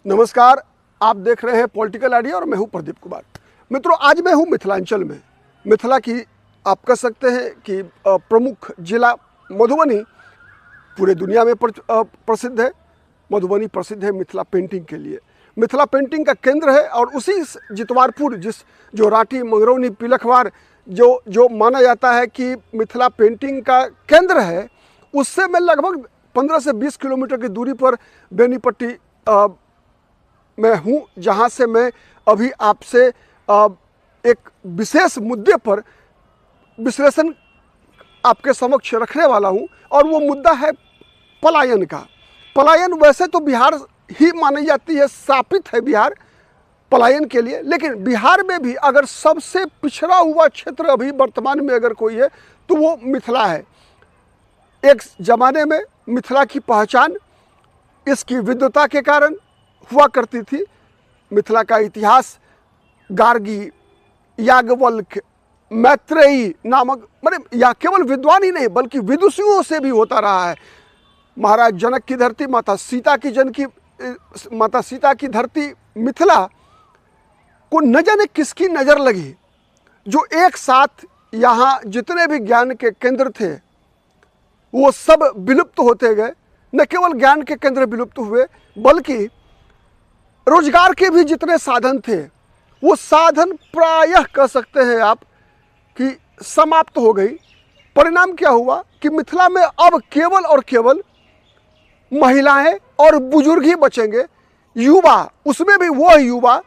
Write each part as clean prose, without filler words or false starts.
नमस्कार, आप देख रहे हैं पॉलिटिकल आइडिया और मैं हूं प्रदीप कुमार। मित्रों, आज मैं हूं मिथिलांचल में। मिथिला की आप कह सकते हैं कि प्रमुख जिला मधुबनी पूरे दुनिया में प्रसिद्ध है। मधुबनी प्रसिद्ध है मिथिला पेंटिंग के लिए। मिथिला पेंटिंग का केंद्र है और उसी जितवारपुर जो राठी मंगरौनी पिलखवार जो माना जाता है कि मिथिला पेंटिंग का केंद्र है, उससे मैं लगभग 15 से 20 किलोमीटर की दूरी पर बेनीपट्टी मैं हूँ, जहाँ से मैं अभी आपसे एक विशेष मुद्दे पर विश्लेषण आपके समक्ष रखने वाला हूँ। और वो मुद्दा है पलायन का। पलायन वैसे तो बिहार ही मानी जाती है, स्थापित है बिहार पलायन के लिए, लेकिन बिहार में भी अगर सबसे पिछड़ा हुआ क्षेत्र अभी वर्तमान में अगर कोई है तो वो मिथिला है। एक ज़माने में मिथिला की पहचान इसकी विद्वता के कारण हुआ करती थी। मिथिला का इतिहास गार्गी, याज्ञवल्क्य, मैत्रेयी नामक या केवल विद्वान ही नहीं बल्कि विदुषियों से भी होता रहा है। महाराज जनक की धरती, माता सीता की धरती मिथिला को न जाने किसकी नज़र लगी, जो एक साथ यहाँ जितने भी ज्ञान के केंद्र थे वो सब विलुप्त होते गए। न केवल ज्ञान के केंद्र विलुप्त हुए बल्कि रोजगार के भी जितने साधन थे वो साधन प्रायः कह सकते हैं आप कि समाप्त हो गई। परिणाम क्या हुआ कि मिथिला में अब केवल और केवल महिलाएं और बुजुर्ग ही बचेंगे। युवा, उसमें भी वो युवा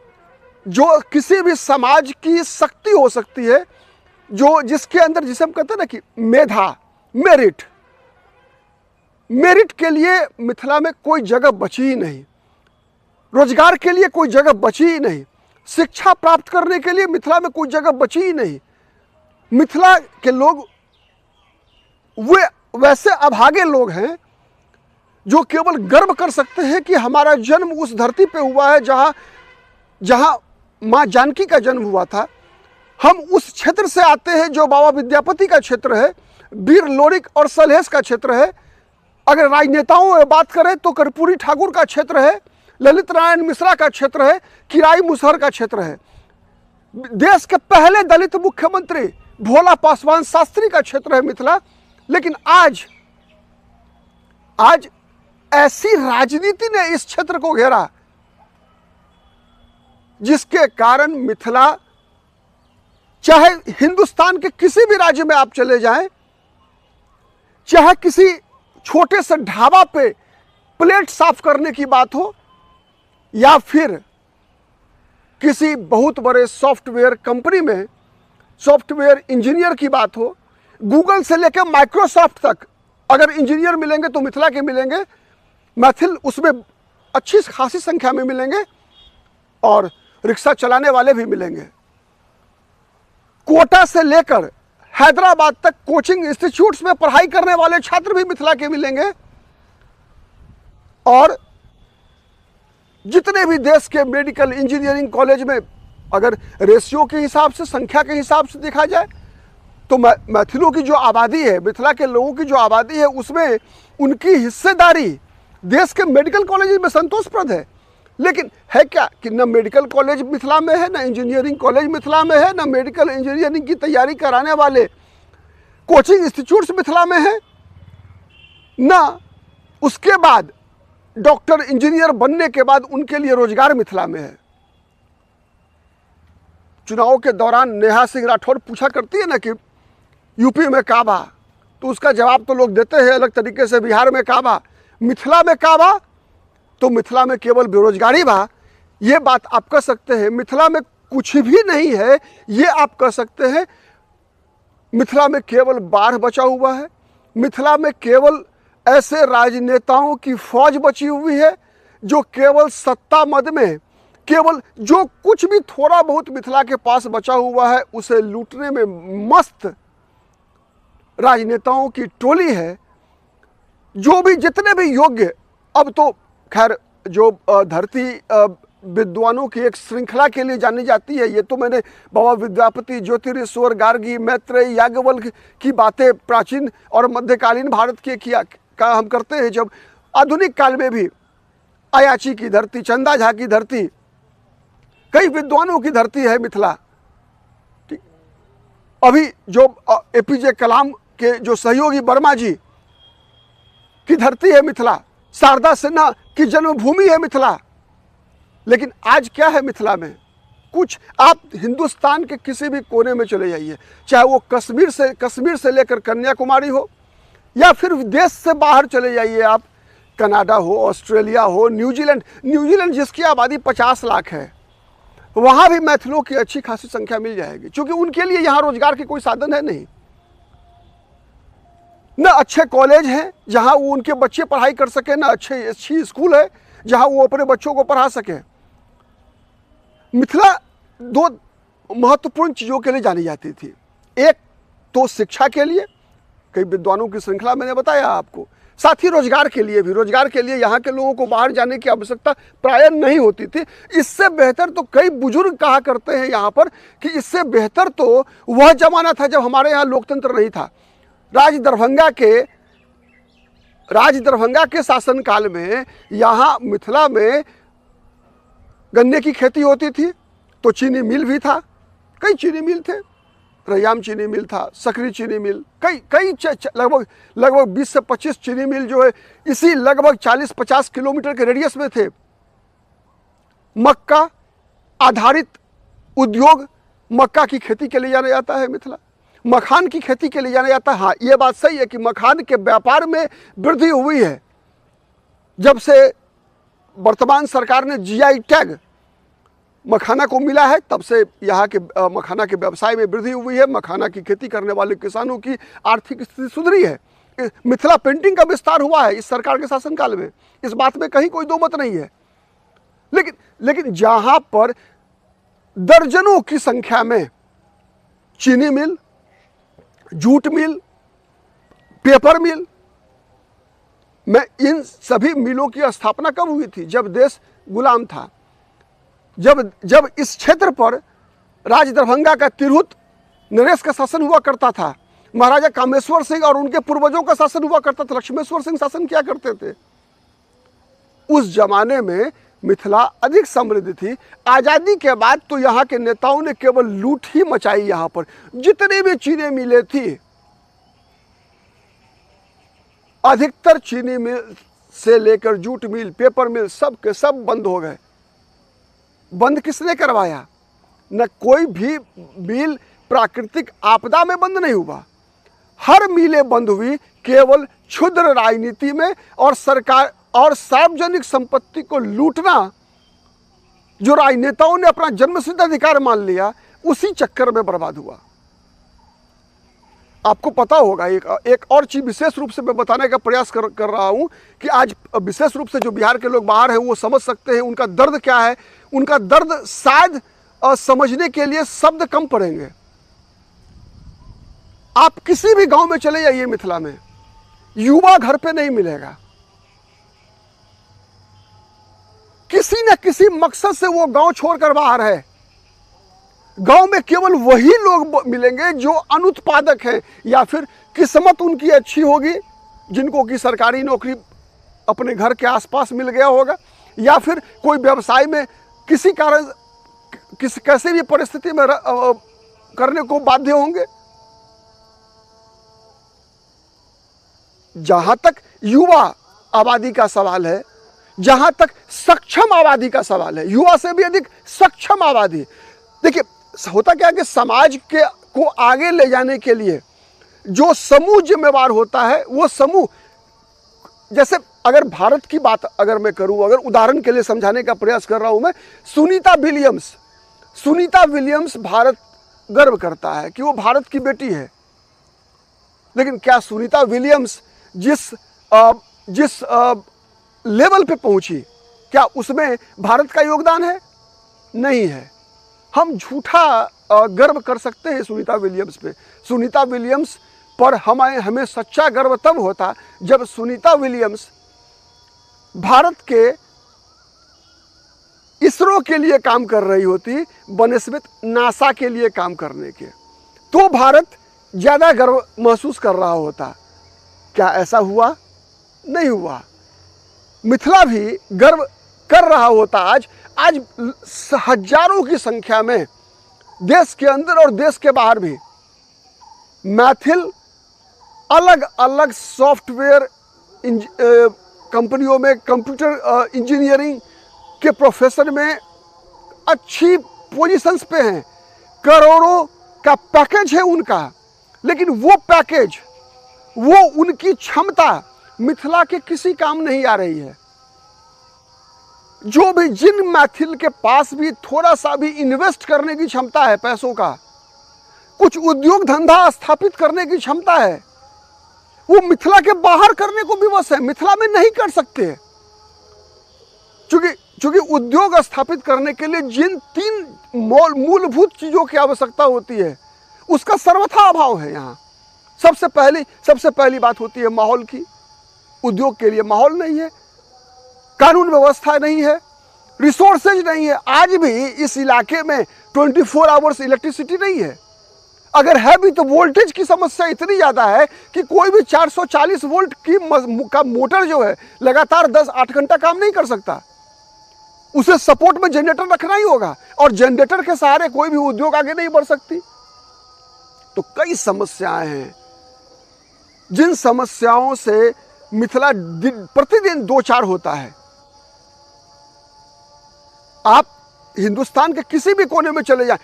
जो किसी भी समाज की शक्ति हो सकती है, जिसके अंदर, जिसे हम कहते हैं ना कि मेधा, मेरिट के लिए मिथिला में कोई जगह बची ही नहीं। रोजगार के लिए कोई जगह बची ही नहीं। शिक्षा प्राप्त करने के लिए मिथिला में कोई जगह बची ही नहीं। मिथिला के लोग वे वैसे अभागे लोग हैं जो केवल गर्व कर सकते हैं कि हमारा जन्म उस धरती पे हुआ है जहां माँ जानकी का जन्म हुआ था। हम उस क्षेत्र से आते हैं जो बाबा विद्यापति का क्षेत्र है, वीर लोरिक और सलहेश का क्षेत्र है। अगर राजनेताओं में बात करें तो कर्पूरी ठाकुर का क्षेत्र है, ललित नारायण मिश्रा का क्षेत्र है, किराई मुसहर का क्षेत्र है। देश के पहले दलित मुख्यमंत्री भोला पासवान शास्त्री का क्षेत्र है मिथिला। लेकिन आज ऐसी राजनीति ने इस क्षेत्र को घेरा जिसके कारण मिथिला, चाहे हिंदुस्तान के किसी भी राज्य में आप चले जाएं, चाहे किसी छोटे से ढाबा पे प्लेट साफ करने की बात हो या फिर किसी बहुत बड़े सॉफ्टवेयर कंपनी में सॉफ्टवेयर इंजीनियर की बात हो, गूगल से लेकर माइक्रोसॉफ्ट तक अगर इंजीनियर मिलेंगे तो मिथिला के मिलेंगे। मैथिल उसमें अच्छी खासी संख्या में मिलेंगे और रिक्शा चलाने वाले भी मिलेंगे। कोटा से लेकर हैदराबाद तक कोचिंग इंस्टीट्यूट्स में पढ़ाई करने वाले छात्र भी मिथिला के मिलेंगे। और जितने भी देश के मेडिकल इंजीनियरिंग कॉलेज में अगर रेशियो के हिसाब से, संख्या के हिसाब से देखा जाए तो मैथिलों की जो आबादी है, मिथिला के लोगों की जो आबादी है, उसमें उनकी हिस्सेदारी देश के मेडिकल कॉलेज में संतोषप्रद है। लेकिन है क्या कि न मेडिकल कॉलेज मिथिला में है, न इंजीनियरिंग कॉलेज मिथिला में है, न मेडिकल इंजीनियरिंग की तैयारी कराने वाले कोचिंग इंस्टीट्यूट्स मिथिला में है, न उसके बाद डॉक्टर इंजीनियर बनने के बाद उनके लिए रोजगार मिथिला में है। चुनाव के दौरान नेहा सिंह राठौर पूछा करती है ना कि यूपी में काबा, तो उसका जवाब तो लोग देते हैं अलग तरीके से, बिहार में काबा, मिथिला में काबा, तो मिथिला में केवल बेरोजगारी बा, ये बात आप कह सकते हैं। मिथिला में कुछ भी नहीं है, ये आप कह सकते हैं। मिथिला में केवल बाढ़ बचा हुआ है। मिथिला में केवल ऐसे राजनेताओं की फौज बची हुई है जो केवल सत्ता मद में, केवल जो कुछ भी थोड़ा बहुत मिथिला के पास बचा हुआ है उसे लूटने में मस्त राजनेताओं की टोली है। जो भी जितने भी योग्य, अब तो खैर जो धरती विद्वानों की एक श्रृंखला के लिए जानी जाती है, ये तो मैंने बाबा विद्यापति, ज्योतिरीश्वर, गार्गी, मैत्रेयी, याज्ञवल्क्य की बातें प्राचीन और मध्यकालीन भारत के किया का हम करते हैं। जब आधुनिक काल में भी अयाची की धरती, चंदा झा की धरती, कई विद्वानों की धरती है मिथिला। ठीक, अभी जो एपीजे कलाम के जो सहयोगी वर्मा जी की धरती है मिथिला, शारदा सिन्हा की जन्मभूमि है मिथिला। लेकिन आज क्या है मिथिला में? कुछ, आप हिंदुस्तान के किसी भी कोने में चले जाइए, चाहे वो कश्मीर से लेकर कन्याकुमारी हो, या फिर देश से बाहर चले जाइए आप, कनाडा हो, ऑस्ट्रेलिया हो, न्यूजीलैंड जिसकी आबादी 50 लाख है, वहाँ भी मैथिलों की अच्छी खासी संख्या मिल जाएगी, क्योंकि उनके लिए यहाँ रोजगार के कोई साधन है नहीं, न अच्छे कॉलेज हैं जहाँ वो उनके बच्चे पढ़ाई कर सके, न अच्छी स्कूल है जहाँ वो अपने बच्चों को पढ़ा सके। मिथिला दो महत्वपूर्ण चीज़ों के लिए जानी जाती थी। एक तो शिक्षा के लिए, कई विद्वानों की श्रृंखला मैंने बताया आपको, साथ ही रोजगार के लिए भी। रोजगार के लिए यहाँ के लोगों को बाहर जाने की आवश्यकता प्रायः नहीं होती थी। इससे बेहतर तो कई बुजुर्ग कहा करते हैं यहाँ पर कि इससे बेहतर तो वह जमाना था जब हमारे यहाँ लोकतंत्र नहीं था। राज दरभंगा के शासनकाल में यहाँ मिथिला में गन्ने की खेती होती थी, तो चीनी मिल भी था, कई चीनी मिल थे, रैयाम चीनी मिल था, सकरी चीनी मिल, कई लगभग 20 से 25 चीनी मिल जो है इसी लगभग 40-50 किलोमीटर के रेडियस में थे। मक्का आधारित उद्योग, मक्का की खेती के लिए जाना जाता है मिथिला, मखान की खेती के लिए जाना जाता है। हाँ, ये बात सही है कि मखान के व्यापार में वृद्धि हुई है। जब से वर्तमान सरकार ने जीआई टैग मखाना को मिला है, तब से यहाँ के मखाना के व्यवसाय में वृद्धि हुई है। मखाना की खेती करने वाले किसानों की आर्थिक स्थिति सुधरी है। मिथिला पेंटिंग का विस्तार हुआ है इस सरकार के शासनकाल में, इस बात में कहीं कोई दो मत नहीं है। लेकिन जहाँ पर दर्जनों की संख्या में चीनी मिल, जूट मिल, पेपर मिल, मैं इन सभी मिलों की स्थापना कब हुई थी? जब देश गुलाम था, जब इस क्षेत्र पर राज दरभंगा का तिरहुत नरेश का शासन हुआ करता था, महाराजा कामेश्वर सिंह और उनके पूर्वजों का शासन हुआ करता था, लक्ष्मेश्वर सिंह शासन किया करते थे। उस जमाने में मिथिला अधिक समृद्ध थी। आज़ादी के बाद तो यहाँ के नेताओं ने केवल लूट ही मचाई। यहाँ पर जितनी भी चीनी मिलें थी, अधिकतर चीनी मिल से लेकर जूट मिल, पेपर मिल, सब के सब बंद हो गए। बंद किसने करवाया? न कोई भी मिल प्राकृतिक आपदा में बंद नहीं हुआ, हर मिलें बंद हुई केवल क्षुद्र राजनीति में और सरकार और सार्वजनिक संपत्ति को लूटना, जो राजनेताओं ने अपना जन्मसिद्ध अधिकार मान लिया, उसी चक्कर में बर्बाद हुआ। आपको पता होगा, एक और चीज़ विशेष रूप से मैं बताने का प्रयास कर रहा हूं कि आज विशेष रूप से जो बिहार के लोग बाहर हैं वो समझ सकते हैं उनका दर्द क्या है। उनका दर्द शायद समझने के लिए शब्द कम पड़ेंगे। आप किसी भी गांव में चले जाइए मिथिला में, युवा घर पे नहीं मिलेगा। किसी न किसी मकसद से वो गांव छोड़कर बाहर है। गांव में केवल वही लोग मिलेंगे जो अनुत्पादक हैं, या फिर किस्मत उनकी अच्छी होगी जिनको कि सरकारी नौकरी अपने घर के आसपास मिल गया होगा, या फिर कोई व्यवसाय में किसी कारण कैसे भी परिस्थिति में करने को बाध्य होंगे। जहां तक युवा आबादी का सवाल है, जहां तक सक्षम आबादी का सवाल है, युवा से भी अधिक सक्षम आबादी। देखिए, होता क्या है कि समाज को आगे ले जाने के लिए जो समूह जिम्मेवार होता है, वो समूह, जैसे अगर भारत की बात अगर मैं करूं, अगर उदाहरण के लिए समझाने का प्रयास कर रहा हूं मैं, सुनीता विलियम्स भारत गर्व करता है कि वो भारत की बेटी है। लेकिन क्या सुनीता विलियम्स जिस लेवल पे पहुंची, क्या उसमें भारत का योगदान है? नहीं है। हम झूठा गर्व कर सकते हैं सुनीता विलियम्स पे। सुनीता विलियम्स पर हमें सच्चा गर्व तब होता जब सुनीता विलियम्स भारत के इसरो के लिए काम कर रही होती बनस्पत नासा के लिए काम करने के, तो भारत ज़्यादा गर्व महसूस कर रहा होता। क्या ऐसा हुआ? नहीं हुआ। मिथिला भी गर्व कर रहा होता आज हजारों की संख्या में देश के अंदर और देश के बाहर भी मैथिल अलग अलग सॉफ्टवेयर कंपनियों में कंप्यूटर इंजीनियरिंग के प्रोफेशन में अच्छी पोजीशंस पे हैं, करोड़ों का पैकेज है उनका, लेकिन वो पैकेज, वो उनकी क्षमता मिथिला के किसी काम नहीं आ रही है। जो भी जिन मैथिल के पास भी थोड़ा सा भी इन्वेस्ट करने की क्षमता है, पैसों का कुछ उद्योग धंधा स्थापित करने की क्षमता है, वो मिथिला के बाहर करने को विवश है, मिथिला में नहीं कर सकते। चूंकि उद्योग स्थापित करने के लिए जिन 3 मूलभूत चीजों की आवश्यकता होती है उसका सर्वथा अभाव है। यहाँ सबसे पहली बात होती है माहौल की। उद्योग के लिए माहौल नहीं है, कानून व्यवस्था नहीं है, रिसोर्सेज नहीं है। आज भी इस इलाके में 24 आवर्स इलेक्ट्रिसिटी नहीं है। अगर है भी तो वोल्टेज की समस्या इतनी ज़्यादा है कि कोई भी 440 वोल्ट का मोटर जो है लगातार 10-8 घंटा काम नहीं कर सकता। उसे सपोर्ट में जनरेटर रखना ही होगा, और जनरेटर के सहारे कोई भी उद्योग आगे नहीं बढ़ सकती। तो कई समस्याएं हैं, जिन समस्याओं से मिथिला प्रतिदिन 2-4 होता है। आप हिंदुस्तान के किसी भी कोने में चले जाएं,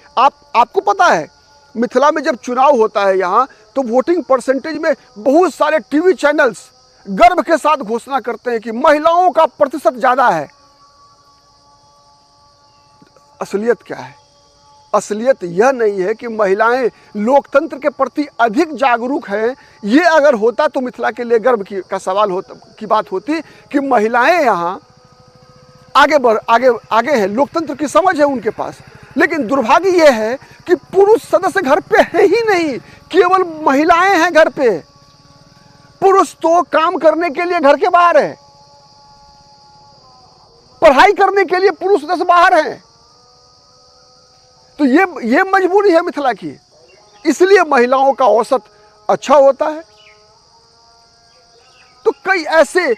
आपको पता है मिथिला में जब चुनाव होता है यहाँ, तो वोटिंग परसेंटेज में बहुत सारे टीवी चैनल्स गर्व के साथ घोषणा करते हैं कि महिलाओं का प्रतिशत ज्यादा है। असलियत क्या है? असलियत यह नहीं है कि महिलाएं लोकतंत्र के प्रति अधिक जागरूक हैं। ये अगर होता तो मिथिला के लिए गर्व का सवाल की बात होती कि महिलाएं यहाँ आगे है, लोकतंत्र की समझ है उनके पास। लेकिन दुर्भाग्य यह है कि पुरुष सदस्य घर पे है ही नहीं, केवल महिलाएं हैं घर पे। पुरुष तो काम करने के लिए घर के बाहर है, पढ़ाई करने के लिए पुरुष सदस्य बाहर हैं। तो ये मजबूरी है मिथिला की, इसलिए महिलाओं का औसत अच्छा होता है। तो कई ऐसे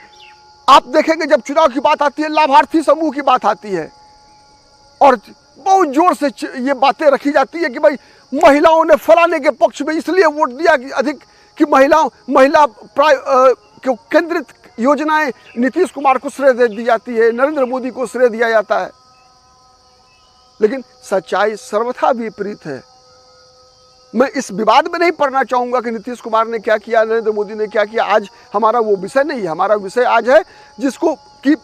आप देखेंगे जब चुनाव की बात आती है, लाभार्थी समूह की बात आती है और बहुत जोर से ये बातें रखी जाती है कि भाई महिलाओं ने फलाने के पक्ष में इसलिए वोट दिया कि अधिक कि महिला केंद्रित योजनाएं नीतीश कुमार को श्रेय दे दी जाती है, नरेंद्र मोदी को श्रेय दिया जाता है। लेकिन सच्चाई सर्वथा विपरीत है। मैं इस विवाद में नहीं पढ़ना चाहूंगा कि नीतीश कुमार ने क्या किया, नरेंद्र मोदी ने क्या किया। आज हमारा वो विषय नहीं है। हमारा विषय आज है जिसको कि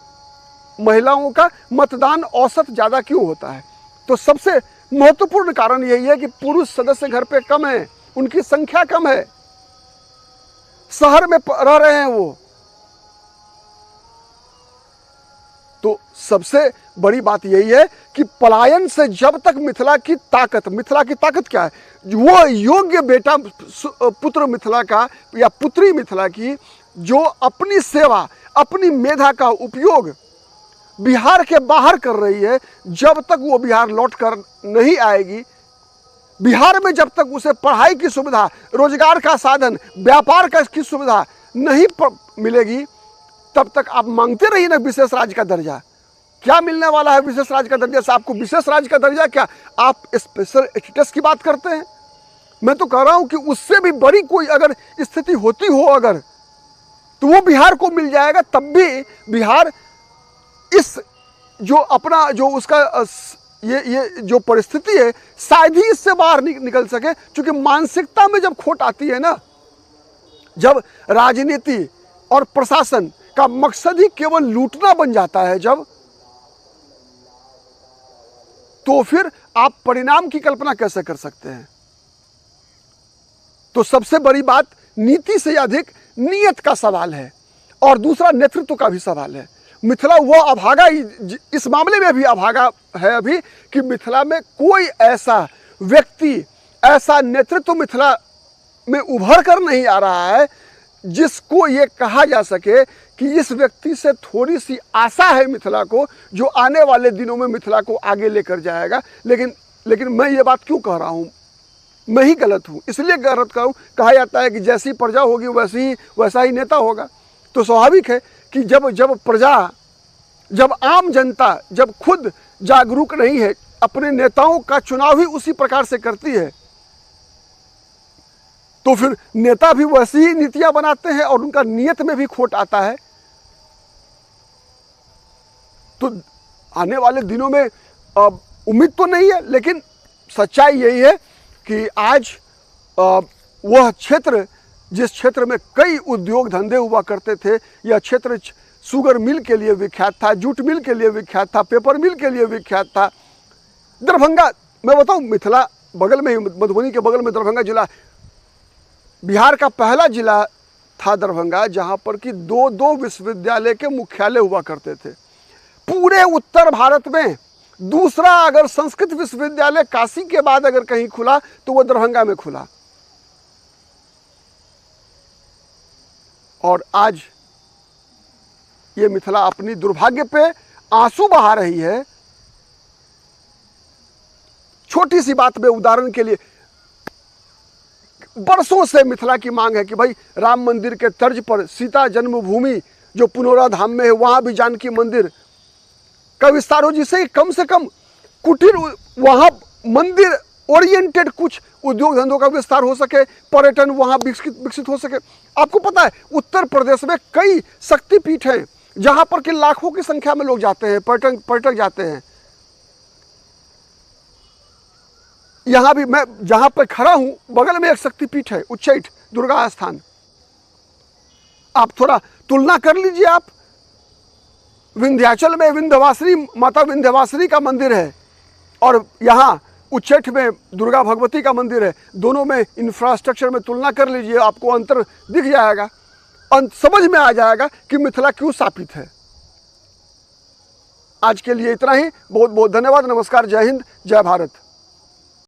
महिलाओं का मतदान औसत ज़्यादा क्यों होता है। तो सबसे महत्वपूर्ण कारण यही है कि पुरुष सदस्य घर पे कम है, उनकी संख्या कम है, शहर में रह रहे हैं वो। तो सबसे बड़ी बात यही है कि पलायन से जब तक मिथिला की ताकत क्या है, वो योग्य बेटा पुत्र मिथिला का या पुत्री मिथिला की जो अपनी सेवा, अपनी मेधा का उपयोग बिहार के बाहर कर रही है, जब तक वो बिहार लौट कर नहीं आएगी, बिहार में जब तक उसे पढ़ाई की सुविधा, रोजगार का साधन, व्यापार की सुविधा नहीं मिलेगी, तब तक आप मांगते रहिए ना विशेष राज्य का दर्जा। क्या मिलने वाला है विशेष राज्य का दर्जा से? आपको विशेष राज्य का दर्जा क्या? आप स्पेशल स्टेटस की बात करते हैं। मैं तो कह रहा हूं कि उससे भी बड़ी कोई अगर स्थिति होती हो अगर, तो वो बिहार को मिल जाएगा। तब भी बिहार इस जो अपना जो उसका ये जो परिस्थिति है, शायद ही इससे बाहर निकल सके। क्योंकि मानसिकता में जब खोट आती है ना, जब राजनीति और प्रशासन का मकसद ही केवल लूटना बन जाता है जब, तो फिर आप परिणाम की कल्पना कैसे कर सकते हैं। तो सबसे बड़ी बात नीति से अधिक नीयत का सवाल है, और दूसरा नेतृत्व का भी सवाल है। मिथिला वो अभागा, इस मामले में भी अभागा है अभी कि मिथिला में कोई ऐसा व्यक्ति, ऐसा नेतृत्व मिथिला में उभर कर नहीं आ रहा है जिसको ये कहा जा सके कि इस व्यक्ति से थोड़ी सी आशा है मिथिला को, जो आने वाले दिनों में मिथिला को आगे लेकर जाएगा। लेकिन मैं ये बात क्यों कह रहा हूँ? मैं ही गलत हूँ, इसलिए गलत कहूँ। कहा जाता है कि जैसी प्रजा होगी वैसा ही नेता होगा। तो स्वाभाविक है कि जब प्रजा जब आम जनता जब खुद जागरूक नहीं है, अपने नेताओं का चुनाव ही उसी प्रकार से करती है, तो फिर नेता भी वैसी ही नीतियां बनाते हैं और उनका नियत में भी खोट आता है। तो आने वाले दिनों में उम्मीद तो नहीं है, लेकिन सच्चाई यही है कि आज वह क्षेत्र, जिस क्षेत्र में कई उद्योग धंधे हुआ करते थे, यह क्षेत्र शुगर मिल के लिए विख्यात था, जूट मिल के लिए विख्यात था, पेपर मिल के लिए विख्यात था। दरभंगा, मैं बताऊं, मिथिला बगल में ही, मधुबनी के बगल में दरभंगा जिला, बिहार का पहला जिला था दरभंगा, जहां पर कि दो विश्वविद्यालय के मुख्यालय हुआ करते थे। पूरे उत्तर भारत में दूसरा अगर संस्कृत विश्वविद्यालय काशी के बाद अगर कहीं खुला तो वह दरभंगा में खुला। और आज ये मिथिला अपनी दुर्भाग्य पे आंसू बहा रही है। छोटी सी बात में उदाहरण के लिए, बरसों से मिथिला की मांग है कि भाई राम मंदिर के तर्ज पर सीता जन्मभूमि जो पुनौरा धाम में है, वहां भी जानकी मंदिर का विस्तार हो, जिससे कम से कम कुटीर, वहां मंदिर ओरिएंटेड कुछ उद्योग धंधों का विस्तार हो सके, पर्यटन वहां विकसित हो सके। आपको पता है उत्तर प्रदेश में कई शक्तिपीठ हैं जहां पर कि लाखों की संख्या में लोग जाते हैं, पर्यटक जाते हैं। यहां भी मैं जहां पर खड़ा हूं, बगल में एक शक्तिपीठ है, उच्चैठ दुर्गा स्थान। आप थोड़ा तुलना कर लीजिए। आप विंध्याचल में विंध्यवासिनी, माता विंध्यवासिनी का मंदिर है, और यहाँ उच्चैठ में दुर्गा भगवती का मंदिर है। दोनों में इंफ्रास्ट्रक्चर में तुलना कर लीजिए, आपको अंतर दिख जाएगा, समझ में आ जाएगा कि मिथिला क्यों शापित है। आज के लिए इतना ही। बहुत बहुत धन्यवाद। नमस्कार। जय हिंद, जय भारत।